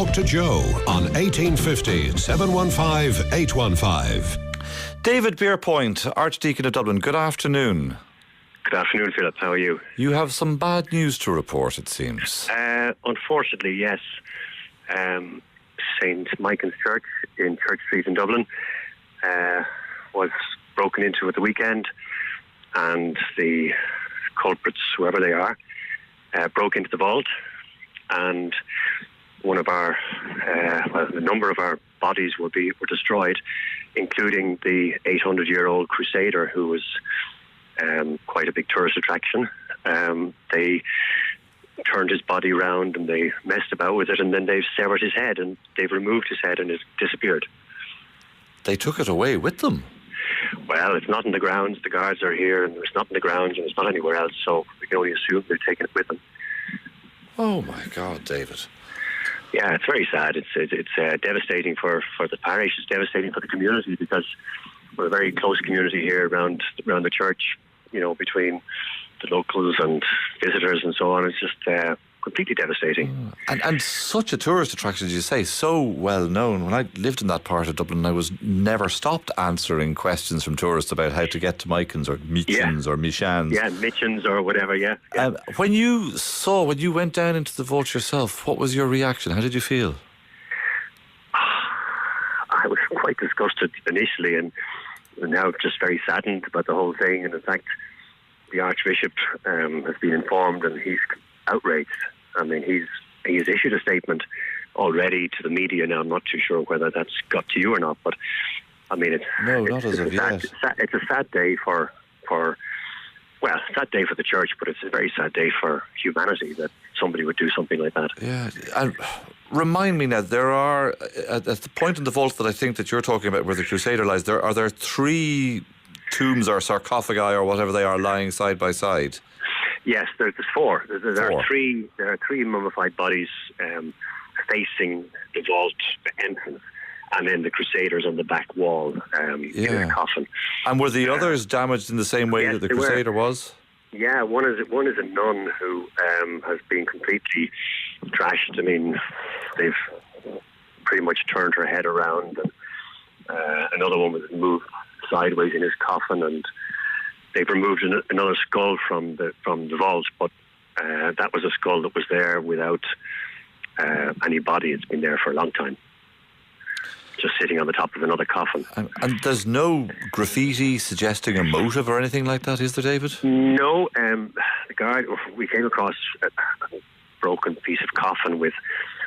Talk to Joe on 1850 715 815. David Beerpoint, Archdeacon of Dublin, good afternoon. Good afternoon, Philip. How are you? You have some bad news to report, it seems. Unfortunately, yes. St Michan's Church in Church Street in Dublin was broken into at the weekend, and the culprits, whoever they are, broke into the vault, and one of our, a number of our bodies were destroyed, including the 800-year-old crusader who was quite a big tourist attraction. They turned his body round and they messed about with it, and then they've severed his head and they've removed his head and it's disappeared. They took it away with them? Well, it's not in the grounds. The guards are here and it's not in the grounds and it's not anywhere else, so we can only assume they've taken it with them. Oh my God, David. Yeah, it's very sad. It's devastating for the parish. It's devastating for the community, because we're a very close community here around the church, between the locals and visitors and so on. It's just completely devastating. And such a tourist attraction, as you say, so well known. When I lived in that part of Dublin, I was never stopped answering questions from tourists about how to get to Michan's or Michan's or Michan's. Yeah, Michan's or whatever, yeah. When you went down into the vault yourself, what was your reaction? How did you feel? I was quite disgusted initially, and now just very saddened about the whole thing. And in fact, the Archbishop has been informed, and he's outraged. I mean, he's issued a statement already to the media now. I'm not too sure whether that's got to you or not, but I mean, it's a sad day for sad day for the church, but it's a very sad day for humanity that somebody would do something like that. Yeah, and remind me now, there are at the point in the vault that I think that you're talking about, where the crusader lies, are there 3 tombs or sarcophagi or whatever they are lying side by side? Yes, there's 4. There are three mummified bodies facing the vault entrance, and then the crusaders on the back wall in a coffin. And were the others damaged in the same way that the crusader was? Yeah, one is a nun who has been completely trashed. I mean, they've pretty much turned her head around, and another one was moved sideways in his coffin, and they've removed another skull from the vault, but that was a skull that was there without any body. It's been there for a long time, just sitting on the top of another coffin. And there's no graffiti suggesting a motive or anything like that, is there, David? No. The guard, we came across a broken piece of coffin with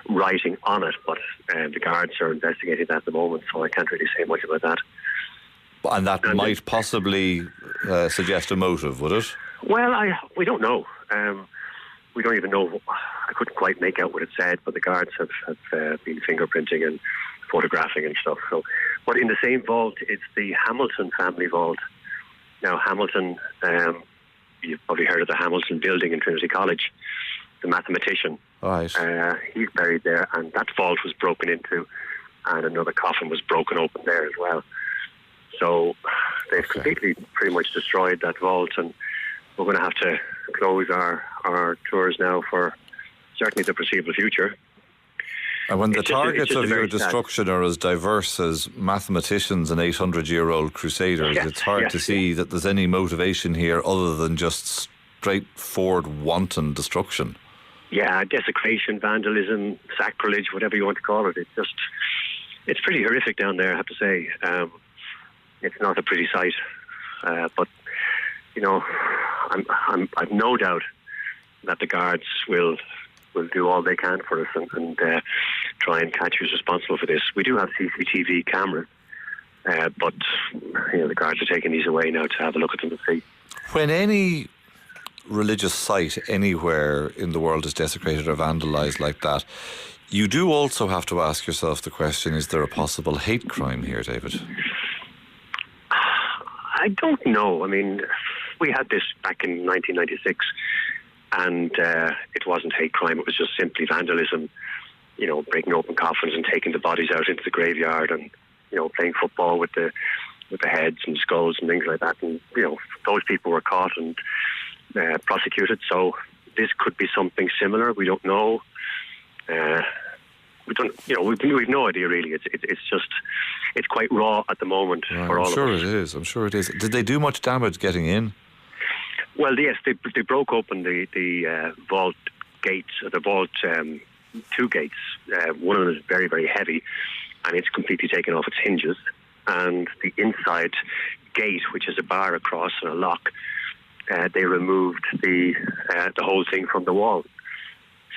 writing on it, but the guards are investigating that at the moment, so I can't really say much about that. And that might possibly suggest a motive, would it? Well, we don't know. We don't even know. I couldn't quite make out what it said, but the guards have been fingerprinting and photographing and stuff. So, but in the same vault, it's the Hamilton family vault. Now, Hamilton, you've probably heard of the Hamilton building in Trinity College, the mathematician. Right. He's buried there, and that vault was broken into, and another coffin was broken open there as well. So they've completely pretty much destroyed that vault, and we're going to have to close our tours now for certainly the foreseeable future. And when the targets of your destruction are as diverse as mathematicians and 800-year-old crusaders, it's hard to see that there's any motivation here other than just straightforward wanton destruction. Yeah, desecration, vandalism, sacrilege, whatever you want to call it. It's pretty horrific down there, I have to say. It's not a pretty sight, but I've no doubt that the guards will do all they can for us and try and catch who's responsible for this. We do have CCTV cameras, but the guards are taking these away now to have a look at them and see. When any religious site anywhere in the world is desecrated or vandalised like that, you do also have to ask yourself the question, is there a possible hate crime here, David? I don't know. I mean, we had this back in 1996, and it wasn't hate crime. It was just simply vandalism, breaking open coffins and taking the bodies out into the graveyard, and playing football with the heads and skulls and things like that. And those people were caught and prosecuted. So this could be something similar. We don't know. we don't, we've no idea really. It's quite raw at the moment for all of us. I'm sure it is. Did they do much damage getting in? Well, yes, they broke open the vault gates, the vault two gates. One of them is very, very heavy, and it's completely taken off its hinges. And the inside gate, which is a bar across and a lock, they removed the whole thing from the wall.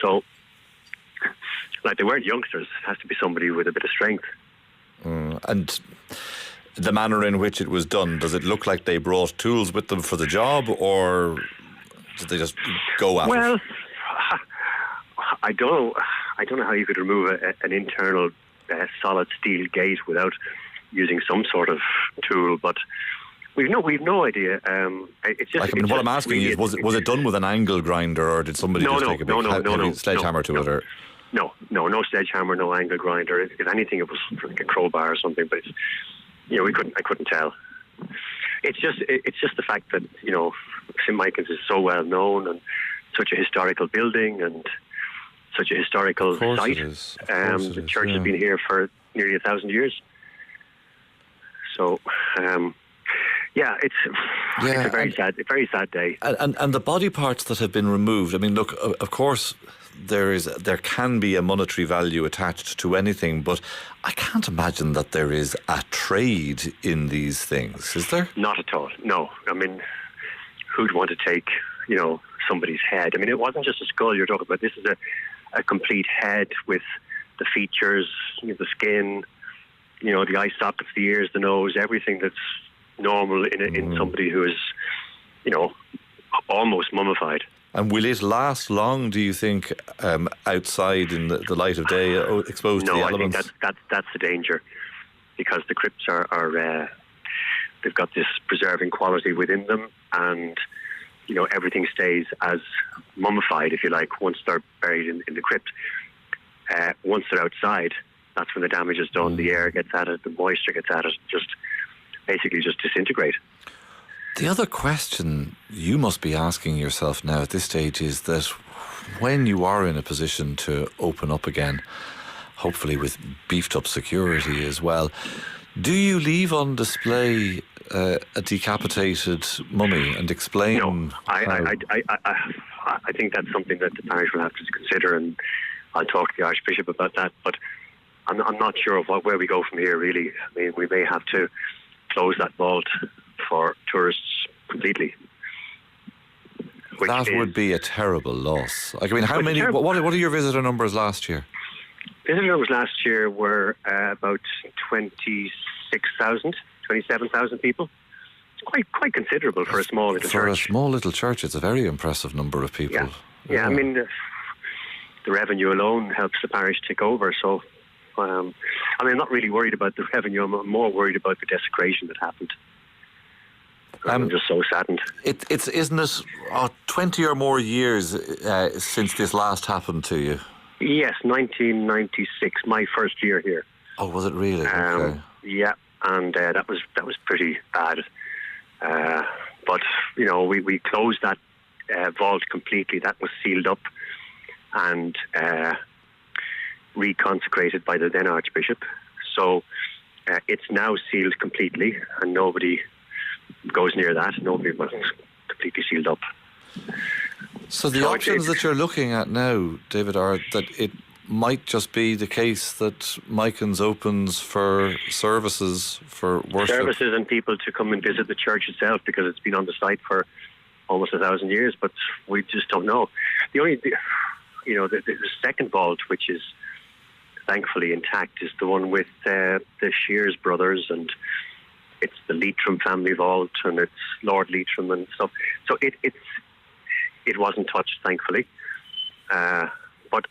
So, like, they weren't youngsters. It has to be somebody with a bit of strength. And the manner in which it was done, does it look like they brought tools with them for the job, or did they just go at it? Well, I don't know how you could remove an internal solid steel gate without using some sort of tool, but we've no idea. It's just, what I'm asking is, was it done with an angle grinder, or did somebody take a big heavy sledgehammer to it? Or? No sledgehammer, no angle grinder. If anything, it was like a crowbar or something. But I couldn't tell. It's just the fact that St Michan's is so well known and such a historical building and such a historical site. The church has been here for nearly 1,000 years. So, it's a very sad day. And the body parts that have been removed. I mean, look, of course, there can be a monetary value attached to anything, but I can't imagine that there is a trade in these things. Is there? Not at all. No. I mean, who'd want to take somebody's head? I mean, it wasn't just a skull you're talking about. This is a complete head with the features, the skin, the eye sockets, the ears, the nose, everything that's normal in somebody who is, almost mummified. And will it last long, do you think, outside in the light of day, exposed to the elements? No, I think that's the danger, because the crypts are they've got this preserving quality within them, and everything stays as mummified, if you like, once they're buried in the crypt. Once they're outside, that's when the damage is done. The air gets at it, the moisture gets at it, just disintegrate. The other question you must be asking yourself now at this stage is that when you are in a position to open up again, hopefully with beefed up security as well, do you leave on display a decapitated mummy and explain? No, I think that's something that the parish will have to consider, and I'll talk to the Archbishop about that. But I'm not sure of where we go from here, really. I mean, we may have to close that vault for tourists completely. That would be a terrible loss. I mean, how many? What are your visitor numbers last year? Visitor numbers last year were about 26,000, 27,000 people. It's quite considerable for a small little church. For a small little church, it's a very impressive number of people. Yeah. I mean, the revenue alone helps the parish take over. So, I'm not really worried about the revenue. I'm more worried about the desecration that happened. I'm just so saddened. Isn't it 20 or more years since this last happened to you? Yes, 1996, my first year here. Oh, was it really? Okay. Yeah, and that was pretty bad. But we closed that vault completely. That was sealed up and reconsecrated by the then Archbishop. So it's now sealed completely, and nobody goes near that. Nobody was completely sealed up. So the options that you're looking at now, David, are that it might just be the case that Michan's opens for services, for worship. Services and people to come and visit the church itself, because it's been on the site for almost 1,000 years, but we just don't know. The second vault, which is thankfully intact, is the one with the Shears brothers, and it's the Leitrim family vault, and it's Lord Leitrim and stuff. So it wasn't touched, thankfully. But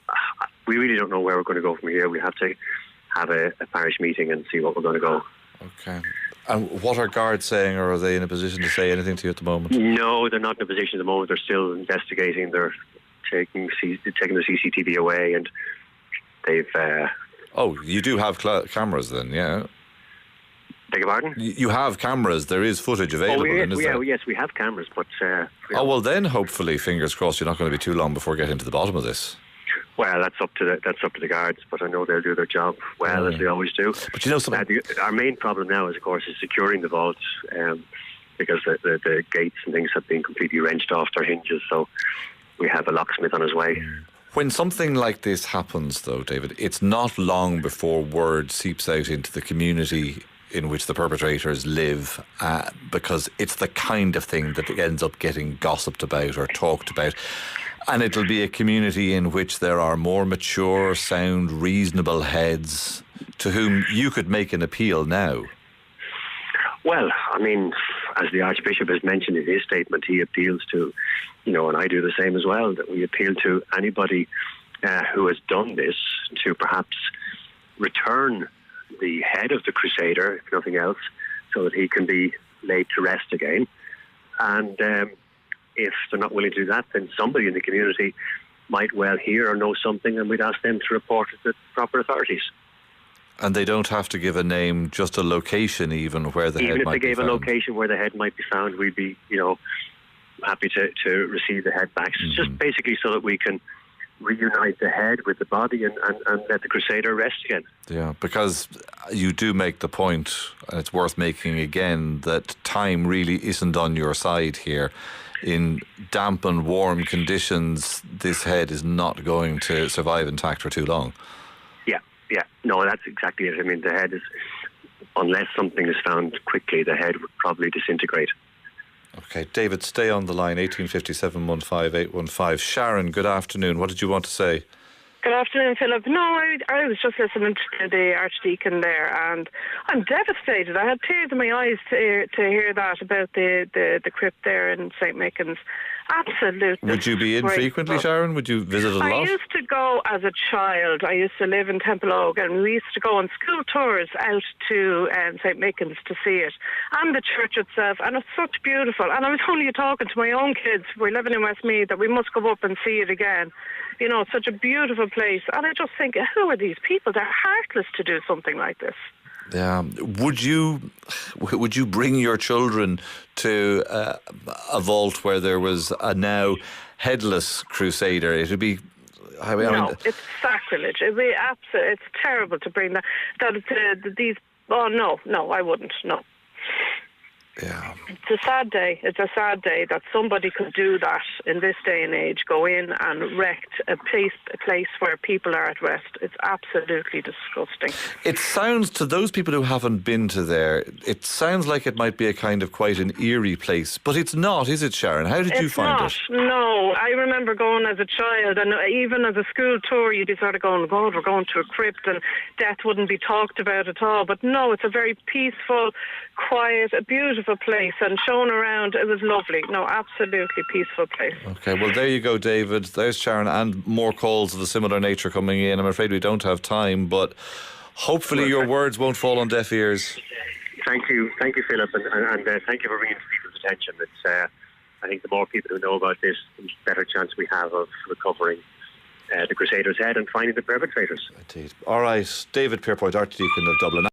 we really don't know where we're going to go from here. We have to have a parish meeting and see what we're going to go. Okay. And what are guards saying, or are they in a position to say anything to you at the moment? No, they're not in a position at the moment. They're still investigating. They're taking the CCTV away, and they've... Oh, you do have cameras then, yeah? Beg your pardon? You have cameras. There is footage available. Yes, we have cameras, but... well then, hopefully, fingers crossed, you're not going to be too long before getting to the bottom of this. Well, that's up to the guards, but I know they'll do their job well, as they always do. But you know something. Our main problem now is, of course, is securing the vaults, because the gates and things have been completely wrenched off their hinges. So we have a locksmith on his way. When something like this happens, though, David, it's not long before word seeps out into the community in which the perpetrators live, because it's the kind of thing that ends up getting gossiped about or talked about. And it'll be a community in which there are more mature, sound, reasonable heads to whom you could make an appeal now. Well, I mean, as the Archbishop has mentioned in his statement, he appeals to, and I do the same as well, that we appeal to anybody who has done this to perhaps return the head of the crusader, if nothing else, so that he can be laid to rest again. And if they're not willing to do that, then somebody in the community might well hear or know something, and we'd ask them to report it to the proper authorities. And they don't have to give a name, just a location even where the head might be found. Even if they gave a location where the head might be found, we'd be, happy to receive the head back. It's just basically so that we can reunite the head with the body and let the crusader rest again. Yeah, because you do make the point, and it's worth making again, that time really isn't on your side here. In damp and warm conditions, this head is not going to survive intact for too long. Yeah, no, that's exactly it. I mean, the head is, unless something is found quickly, the head would probably disintegrate. Okay, David, stay on the line, 1857 15 815. Sharon, good afternoon. What did you want to say? Good afternoon, Philip. No, I was just listening to the Archdeacon there, and I'm devastated. I had tears in my eyes to hear that about the crypt there in St Michan's. Absolutely. Would you be in frequently, Sharon? Would you visit a lot? I used to go as a child. I used to live in Temple Oak, and we used to go on school tours out to St Michan's to see it, and the church itself, and it's such beautiful. And I was only talking to my own kids, we're living in Westmeath, that we must go up and see it again. It's such a beautiful place, and I just think, who are these people? They're heartless to do something like this. Yeah. Would you bring your children to a vault where there was a now headless crusader? It would be. No, it's sacrilege. It'd be absolute. It's terrible to bring these. Oh no, I wouldn't. No. Yeah. It's a sad day. It's a sad day that somebody could do that in this day and age, go in and wreck a place where people are at rest. It's absolutely disgusting. It sounds, to those people who haven't been to there, it sounds like it might be a kind of quite an eerie place, but it's not, is it, Sharon? How did you find it? No, I remember going as a child, and even as a school tour, you'd be sort of going, God, we're going to a crypt, and death wouldn't be talked about at all. But no, it's a very peaceful, quiet, a beautiful place, and shown around, it was lovely. No, absolutely peaceful place. Okay, well, there you go, David. There's Sharon, and more calls of a similar nature coming in. I'm afraid we don't have time, but hopefully your words won't fall on deaf ears. Thank you, Philip, and thank you for bringing it to people's attention. It's, I think the more people who know about this, the better chance we have of recovering the Crusader's head and finding the perpetrators. Indeed. All right, David Pierpoint, Archdeacon of Dublin.